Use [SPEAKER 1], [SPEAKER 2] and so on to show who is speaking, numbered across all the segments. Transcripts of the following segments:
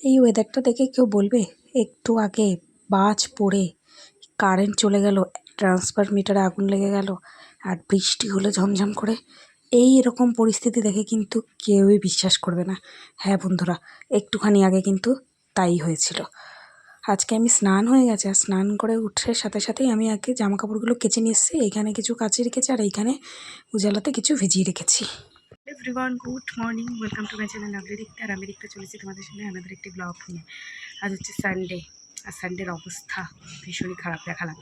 [SPEAKER 1] এই ওয়েদারটা দেখে কেউ বলবে একটু আগে বাজ পড়ে কারেন্ট চলে গেল, ট্রান্সফরমিটারে আগুন লেগে গেল আর বৃষ্টি হলো ঝমঝম করে। এই রকম পরিস্থিতি দেখে কিন্তু কেউই বিশ্বাস করবে না। হ্যাঁ বন্ধুরা, একটুখানি আগে কিন্তু তাই হয়েছিল। আজকে আমি স্নান হয়ে গেছে আর স্নান করে উঠে সাথে সাথেই আমি আগে জামা কাপড়গুলো কেচে নিয়ে এসেছি। এইখানে কিছু কাচে রেখেছি আর এইখানে উজালাতে কিছু ভিজিয়ে রেখেছি।
[SPEAKER 2] Everyone, good morning, welcome to my channel lovely Dipti. আর আমি দীপ্তি চলেছি তোমাদের সামনে আমাদের একটি ব্লগ নিয়ে। আজ হচ্ছে সানডে, আর সানডের অবস্থা ভীষণই খারাপ দেখালাম।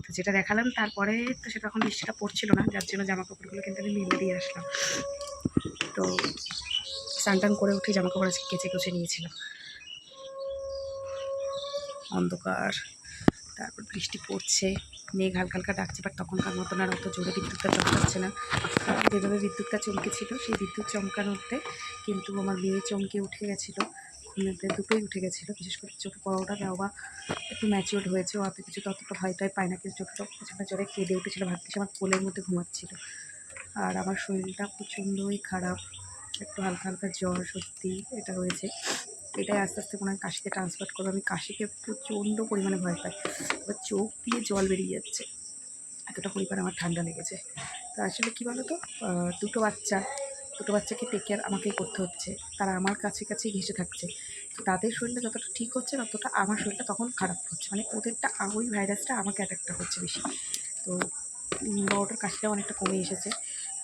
[SPEAKER 2] তো যেটা দেখালাম তারপরে তো সেটা এখন বৃষ্টিটা পড়ছিল না, যার জন্য জামা কাপড়গুলো কিন্তু আমি মিলে দিয়ে আসলাম। তো স্নান টান করে উঠে জামা কাপড় আজকে কেচে কুচে নিয়েছিলাম। অন্ধকার, তারপর বৃষ্টি পড়ছে, মেঘ হালকা হালকা ডাকছে, বাট তখনকার মতন আর অত জোরে বিদ্যুৎটা চমকাচ্ছে না। যেভাবে বিদ্যুৎটা চমকেছিল সেই বিদ্যুৎ চমকানোতে কিন্তু আমার মেয়ে চমকে উঠে গেছিলো, ঘুমেতে দুটোই উঠে গেছিলো। বিশেষ করে ছোটো বড়োটা বাবা একটু ম্যাচিওর্ড হয়েছে, ও অত কিছু ততটা ভয় টয় পায় না, কিন্তু ছোটো প্রচণ্ড জোরে কেঁদে উঠেছিলো, ভাবতেছে আমার কোলের মধ্যে ঘুমাচ্ছিলো। আর আমার শরীরটা প্রচণ্ডই খারাপ, একটু হালকা হালকা জ্বর সর্দি এটা রয়েছে। এটাই আস্তে আস্তে কোনো কাশিতে ট্রান্সফার করবো। আমি কাশিকে প্রচণ্ড পরিমাণে ভয় পাই, এবার চোখ দিয়ে জল বেরিয়ে যাচ্ছে, এতটা পরিমাণে আমার ঠান্ডা লেগেছে। তো আসলে কী বলো তো, দুটো বাচ্চাকে টেক কেয়ার আমাকেই করতে হচ্ছে, তারা আমার কাছে ঘেঁষে থাকছে। তো তাদের শরীরটা যতটা ঠিক হচ্ছে ততটা আমার শরীরটা তখন খারাপ হচ্ছে, মানে ওদেরটা ওই ভাইরাসটা আমাকে অ্যাটাকটা করছে বেশি। তো বড়োটার কাশিটাও অনেকটা কমে এসেছে।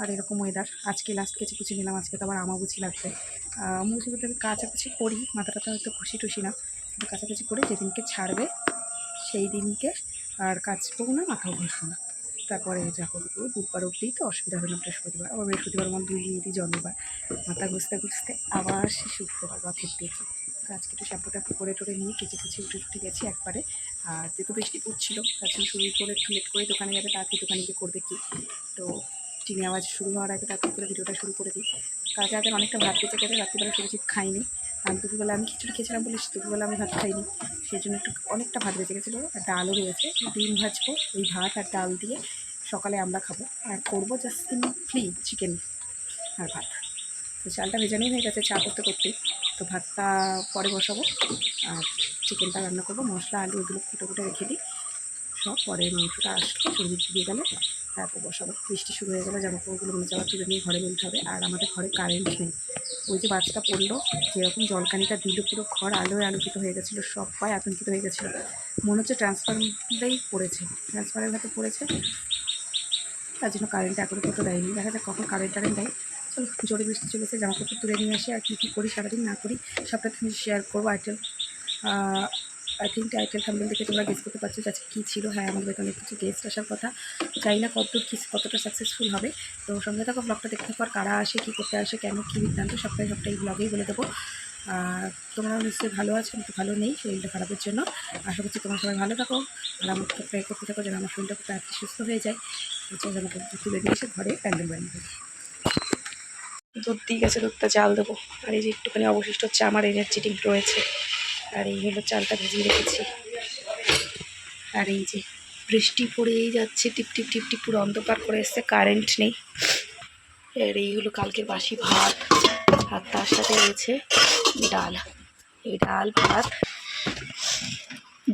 [SPEAKER 2] আর এরকম ওয়েদার, আজকে লাস্ট কিছু নিলাম, আজকে তো আবার আমাবুচি লাগবে। আমাবুচি বলতে আমি কাচাকুচি করি, মাথাটা তো হয়তো খুশি টুসি না, কিন্তু কাচাকুচি করে যেদিনকে ছাড়বে সেই দিনকে আর কাচবো না, মাথাও ঘষবো না। তারপরে যা করবো বুধবার অবধি তো অসুবিধা হবে না, বৃহস্পতিবার আবার বৃহস্পতিবার আমার দুই জন্মবার, মাথা ঘষতে ঘষতে আবার সে শুক্রবার বা ফিরতে গেছি। তো আজকে একটু শ্যাম্পু ট্যাম্পু করে টোরে নিয়ে কেচে উঠে গেছি একবারে। আর যেহেতু বৃষ্টি পড়ছিলো তার জন্য শুরু করে একটু লেট করে দোকানে যাবে, তাড়াতাড়ি দোকানে গিয়ে করবে কি। তো টিনে আওয়াজ শুরু হওয়ার আগে তাড়াতাড়ি করে ভিডিওটা শুরু করে দিই। কালকে রাতে অনেকটা ভাত বেঁচে গেছে, রাত্রিবেলা সবজি খাইনি। আর দুপুরবেলা আমি খিচুড়ি খেয়েছিলাম বলে দুপুরবেলা আমি ভাত খাইনি, সেই জন্য একটু অনেকটা ভাত বেঁচে গেছিলো। আর ডালও রয়েছে, ডিম ভাজবো, ওই ভাত আর ডাল দিয়ে সকালে আমরা খাবো। আর করবো জাস্ট সিম্পলি চিকেন আর ভাত। তো চালটা ভেজানোই হয়ে গেছে চা করতে করতেই, তো ভাতটা পরে বসাবো আর চিকেনটা রান্না করবো। মশলা আলু এগুলো ফুটে রেখে দিই, সব পরে মাংসটা আসলে সবজি দিয়ে গেলে তারপর বসাবো। বৃষ্টি শুরু হয়ে গেলে জামাকাপড়গুলো মেলে যাওয়ার তুলে নিয়ে ঘরে মেলতে হবে। আর আমাদের ঘরে কারেন্ট নেই, ওই যে বাজটা পড়লো, যেরকম জলকানিটা দিল পুরো ঘর আলোয় আলোকিত হয়ে গেছিলো, সবাই আতঙ্কিত হয়ে গেছিলো, মনে হচ্ছে ট্রান্সফারেই পড়েছে, ট্রান্সফারের হাতে পড়েছে, তার জন্য কারেন্টটা এখনও পর্যন্ত দেয়নি। দেখা যাক কখন কারেন্ট দেয়। চলো, জোরে বৃষ্টি চলেছে, জামাকাপড় তুলে নিয়ে আসি, আর কী করি সারাদিন না করি সবটা তুমি শেয়ার করবো। আই থিঙ্ক টাইটেল থাম্বনেল দেখে তোমরা গেস করতে পারছো আজকে কী ছিল। হ্যাঁ, আমাদের বাড়িতে অনেক কিছু গেস্ট আসার কথা, চাই না কতটা সাকসেসফুল হবে। তো সঙ্গে থাকো, ব্লগটা দেখতে পার, কারা আসে, কী করতে আসে, কেন কী বৃত্তান্ত সবটাই এই ব্লগেই বলে দেবো। আর তোমরাও নিশ্চয়ই ভালো আছো, কিন্তু ভালো নেই শরীরটা খারাপের জন্য। আশা করছি তোমরা সবাই ভালো থাকো, আর আমাকে প্রে করতে থাকো যেন আমার শরীরটা খুব তাড়াতাড়ি সুস্থ হয়ে যায়। আমাকে তুলে নিয়ে এসে ঘরে প্যান্ডেল বানিয়ে দেবো। দুধ দিয়ে গেছে, দুধটা জাল দেবো। আর এই যে একটুখানি অবশিষ্ট হচ্ছে আমার এনার্জি ড্রিঙ্ক রয়েছে, আর এই হলো চালটা ভিজিয়ে রেখেছি। আর এই যে বৃষ্টি পড়েই যাচ্ছে, টিপ টিপ টিপ টিপ, পুরো অন্ধকার করে এসছে, কারেন্ট নেই। আর এই হলো কালকের বাসি ভাত, আর তার সাথে রয়েছে ডাল। এই ডাল ভাত,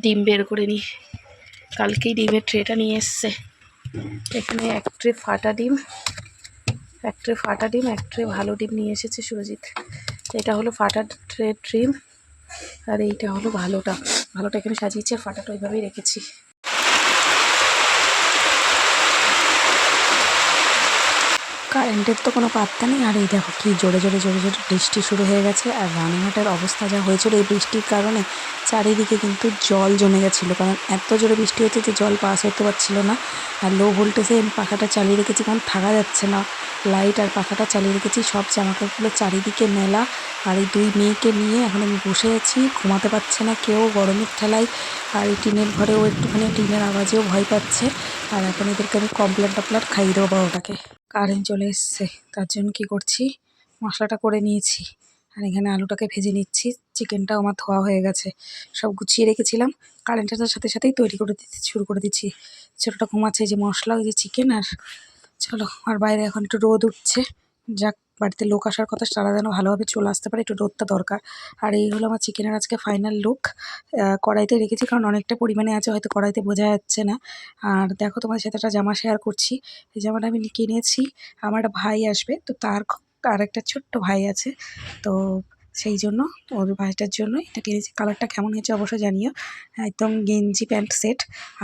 [SPEAKER 2] ডিম বের করে নিই, কালকেই ডিমের ট্রেটা নিয়ে এসছে। এখানে এক ট্রে ফাটা ডিম, এক ট্রে ভালো ডিম নিয়ে এসেছে সুরজিৎ। এটা হলো ফাটা ডিম, আর এইটা হলো ভালোটা এখানে সাজিয়েছি, আর ফাটাটা ওইভাবেই রেখেছি।
[SPEAKER 1] কারেন্টের তো কোনো পাত্তা নেই। আর এই দেখো কি জোরে বৃষ্টি শুরু হয়ে গেছে। আর রানাঘাটের অবস্থা যা হয়েছিল এই বৃষ্টির কারণে, চারিদিকে কিন্তু জল জমে গেছিলো, কারণ এত জোরে বৃষ্টি হচ্ছে যে জল পাস হতে পারছিল না। আর লো ভোল্টেজে আমি পাখাটা চালিয়ে রেখেছি, কারণ থাকা যাচ্ছে না, লাইট আর পাখাটা চালিয়ে রেখেছি। সব জামাকাপড়গুলো চারিদিকে মেলা। আর এই দুই মেয়েকে নিয়ে এখন আমি বসে আছি, ঘুমাতে পারছে না কেউ গরমের ঠেলায়। আর এই টিনের ঘরেও একটুখানি টিনের আওয়াজেও ভয় পাচ্ছে। আর এখন এদেরকে আমি কমপ্লেট খাইয়ে দেবো বারোটাকে। কারেন্ট চলে এসছে, তার জন্য কী করছি, মশলাটা করে নিয়েছি। আর এখানে আলুটাকে ভেজে নিচ্ছি, চিকেনটাও আমার ধোয়া হয়ে গেছে, সব গুছিয়ে রেখেছিলাম। কারেন্ট আসার সাথে সাথেই তৈরি করে দিতে শুরু করে দিচ্ছি। ছোটোটা ঘুমাচ্ছে, এই যে মশলা, ওই যে চিকেন। আর চলো, আর বাইরে এখন একটু রোদ উঠছে, যাক বাড়িতে লোক আসার কথা তারা যেন ভালোভাবে চলে আসতে পারে, একটু রোদটা দরকার। আর এই হলো আমার চিকেনের আজকে ফাইনাল লুক। কড়াইতে রেখেছি কারণ অনেকটা পরিমাণে আছে, হয়তো কড়াইতে বোঝা যাচ্ছে না। আর দেখো তোমাদের সাথে একটা জামা শেয়ার করছি। এই জামাটা আমি কিনেছি, আমার একটা ভাই আসবে, তো তার আর একটা ছোট্ট ভাই আছে, তো সেই জন্য ওর ভাইটার জন্য এটা কিনেছি। কালারটা কেমন হয়েছে অবশ্যই জানিও। একদম গেঞ্জি প্যান্ট সেট।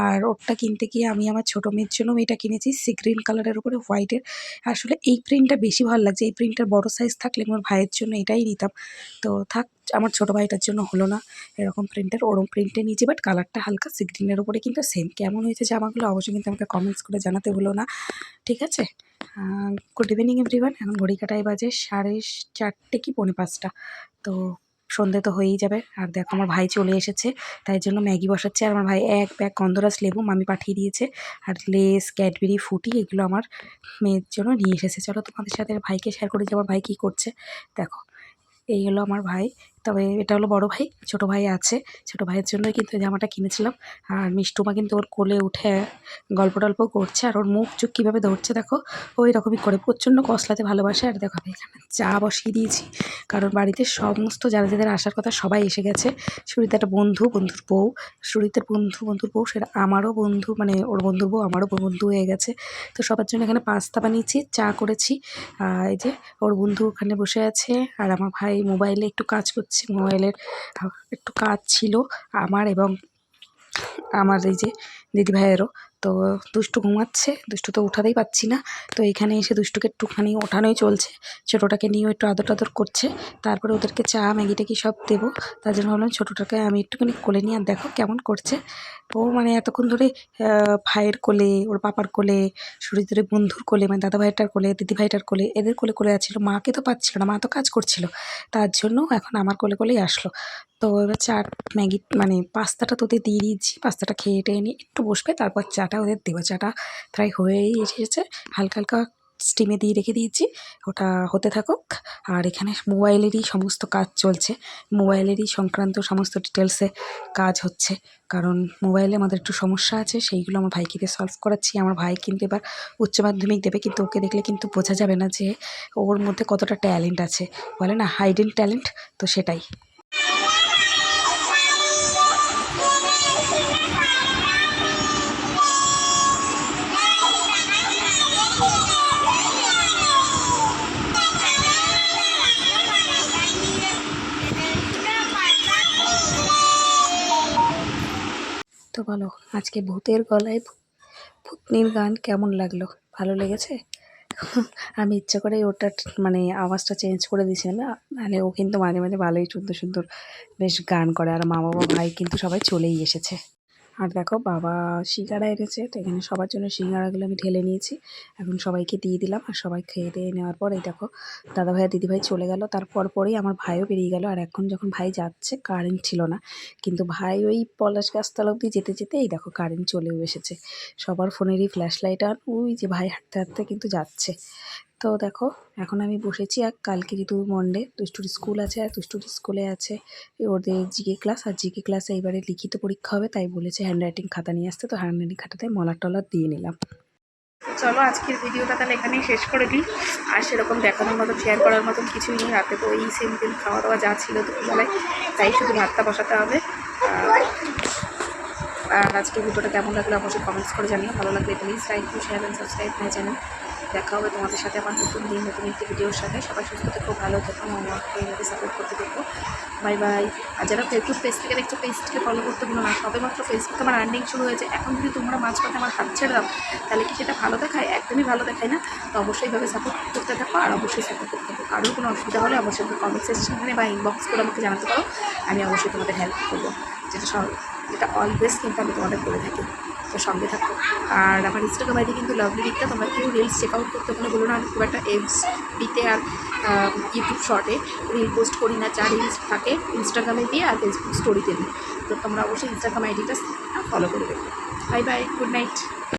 [SPEAKER 1] আর ওরটা কিনতে গিয়ে আমি আমার ছোটো মেয়ের জন্য এটা কিনেছি সি গ্রিন কালারের উপরে হোয়াইটের। আসলে এই প্রিন্টটা বেশি ভালো লাগছে, এই প্রিন্টের বড় সাইজ থাকলে আমার ভাইয়ের জন্য এটাই নিতাম, তো থাক, আমার ছোটো ভাইটার জন্য হলো না এরকম প্রিন্টের, ওরম প্রিন্টে নিয়েছি, বাট কালারটা হালকা সি গ্রিনের উপরে কিন্তু সেম। কেমন হয়েছে জামাগুলো অবশ্যই কিন্তু আমাকে কমেন্টস করে জানাতে হলো না, ঠিক আছে? Good evening everyone. এখন ঘড়ি কাটায় বাজে 4:30 কি 4:45। তো সন্ধে তো হয়েই যাবে। আর দেখো আমার ভাই চলে এসেছে, তাই জন্য ম্যাগি বসাচ্ছে। আর আমার ভাই এক ব্যাগ গন্ধরাজ লেবু মামি পাঠিয়ে দিয়েছে, আর লেস, ক্যাডবেরি, ফুটি এগুলো আমার মেয়ের জন্য নিয়ে এসেছে। চলো তোমাদের সাথে ভাইকে শেয়ার করি যে আমার ভাই কী করছে। দেখো, এই হলো আমার ভাই, তবে এটা হলো বড় ভাই, ছোট ভাই আছে। ছোট ভাইয়ের জন্যই কিন্তু জামাটা কিনেছিলাম। আর মিষ্টুমা কিন্তু ওর কোলে উঠে গল্প টল্প করছে, আর ওর মুখ চোখ কীভাবে ধরছে দেখো, ওই রকমই করে, প্রচণ্ড কসলাতে ভালোবাসে। আর দেখো আমি এখানে চা বসিয়ে দিয়েছি, কারণ বাড়িতে সমস্ত যারা যাদের আসার কথা সবাই এসে গেছে। সুরিতে একটা বন্ধু, বন্ধুর বউ, সুরিতের বন্ধুর বউ, সেটা আমারও বন্ধু, মানে ওর বন্ধুর বউ আমারও বন্ধু হয়ে গেছে। তো সবার জন্য এখানে পাস্তা বানিয়েছি, চা করেছি। এই যে ওর বন্ধু ওখানে বসে আছে, আর আমার ভাই মোবাইলে একটু কাজ করছে, মোবাইলের একটু কাজ ছিল আমার এবং আমার এই যে দিদিভাইয়েরও। তো দুষ্টু ঘুমাচ্ছে, দুষ্টু তো উঠাতেই পাচ্ছি না, তো এখানে এসে দুষ্টুকে একটুখানি ওঠানোই চলছে। ছোটোটাকে নিয়েও একটু আদর টাদর করছে, তারপরে ওদেরকে চা ম্যাগি ট্যাগি সব দেবো। তার জন্য ভাবলাম ছোটোটাকে আমি একটুখানি কোলে নিয়ে, আর দেখো কেমন করছে ও, মানে এতক্ষণ ধরে ভাইয়ের কোলে, ওর পাপার কোলে, সুরিতের বন্ধুর কোলে, মানে দাদা ভাইটার কোলে, দিদি ভাইটার কোলে, এদের কোলে কোলে যাচ্ছিলো। মাকে তো পাচ্ছিল না, মা তো কাজ করছিল, তার জন্য এখন আমার কোলে কোলেই আসলো। তো এবার চা ম্যাগি মানে পাস্তাটা তো ওদের দিয়ে দিয়েছি, পাস্তাটা খেয়ে টেয়ে নিয়ে একটু বসবে, তারপর চাটা ওদের দেবো। চাটা প্রায় হয়েই এসেছে, হালকা হালকা স্টিমে দিয়ে রেখে দিয়েছি, ওটা হতে থাকুক। আর এখানে মোবাইলেরই সমস্ত কাজ চলছে, মোবাইলেরই সংক্রান্ত সমস্ত ডিটেলসে কাজ হচ্ছে, কারণ মোবাইলে আমাদের একটু সমস্যা আছে, সেইগুলো আমার ভাইকে দিয়ে সলভ করাচ্ছি। আমার ভাই কিন্তু এবার উচ্চ মাধ্যমিক দেবে, কিন্তু ওকে দেখলে কিন্তু বোঝা যাবে না যে ওর মধ্যে কতটা ট্যালেন্ট আছে, বলে না হাইডেন ট্যালেন্ট, তো সেটাই। তো বলো, আজকে ভূতের গলায় ভূতনির গান কেমন লাগলো? ভালো লেগেছে? আমি ইচ্ছা করে ওটা মানে আওয়াজটা চেঞ্জ করে দিয়েছিলাম না, নাহলে ও কিন্তু মাঝে মাঝে ভালোই সুন্দর সুন্দর বেশ গান করে। আর মা বাবা ভাই কিন্তু সবাই চলেই এসেছে। আর দেখো বাবা সিঙ্গাড়া এনেছে, তো এখানে সবার জন্য সিঙ্গাড়াগুলো আমি ঢেলে নিয়েছি, এখন সবাইকে দিয়ে দিলাম। আর সবাই খেয়ে দিয়ে নেওয়ার পর এই দেখো দাদা ভাই আর দিদিভাই চলে গেল, তারপর পরেই আমার ভাইও বেরিয়ে গেল। আর এখন যখন ভাই যাচ্ছে কারেন্ট ছিল না, কিন্তু ভাই ওই পলাশ গাছতলা অব্দি যেতে যেতে এই দেখো কারেন্ট চলেও এসেছে। সবার ফোনেরই ফ্ল্যাশ লাইট, আর ওই যে ভাই হাঁটতে হাঁটতে কিন্তু যাচ্ছে। তো দেখো এখন আমি বসেছি, আর কালকে যেহেতু মন্ডে দুষ্টুর স্কুল আছে, আর দুষ্টুর স্কুলে আছে ওদের জিকে ক্লাস, আর জিকে ক্লাসে এবারে লিখিত পরীক্ষা হবে, তাই বলেছে হ্যান্ডরাইটিং খাতা নিয়ে আসতে, তো হ্যান্ডরাইটিং খাতাতে মলার টলার দিয়ে নিলাম। চলো আজকের ভিডিওটা তাহলে এখানেই শেষ করে দিই। আর সেরকম দেখানোর মতো শেয়ার করার মতন কিছুই নেই, রাতে তো এই সিম্পল খাওয়া দাওয়া যা ছিল দুপুরবেলায়, তাই শুধু ভাতটা বসাতে হবে। আর আজকের ভিডিওটা কেমন লাগলো অবশ্যই কমেন্টস করে জানিও। ভালো লাগলে please like, share and subscribe my channel. দেখা হবে তোমাদের সাথে আমার নতুন দিন, নতুন একটি ভিডিওর সাথে। সবাই সুস্থ থেকো, ভালো থেকো, আমাকে এইভাবে সাপোর্ট করতে দেখো। Bye bye. আর যারা ফেসবুক পেজ থেকে দেখছো, পেজটিকে ফলো করতে ভুলো না। সবে মাত্র ফেসবুকে আমার আর্নিং শুরু হয়েছে, এখন যদি তোমরা মাঝপথে আমার হাত ছেড়ে দাও, তাহলে কি সেটা ভালো দেখায়? একদমই ভালো দেখায় না। তো অবশ্যই এইভাবে সাপোর্ট করতে থাকো, আর অবশ্যই সাপোর্ট করতে থাকো। আরও কোনো অসুবিধা হলে অবশ্যই কমেন্ট সেকশনে বা ইনবক্স করে আমাকে জানাতে পারো, আমি অবশ্যই তোমাদের হেল্প করবো। যেটা অলওয়েজ কিন্তু আমি তোমাদের করে থাকি। তো সঙ্গে থাকো। আর আমার ইনস্টাগ্রাম আইডি কিন্তু লাভলি দিকটা, তোমরা কেউ রিলস চেক আউট করতে বলো না। আমি খুব একটা এফবিতে আর ইউটিউব শর্টে রিল পোস্ট করি না, যা রিলস থাকে ইনস্টাগ্রামে দিয়ে আর ফেসবুক স্টোরিতে দিই। তো তোমরা অবশ্যই ইনস্টাগ্রাম আইডিটা ফলো করে দেবে। Bye bye, good night.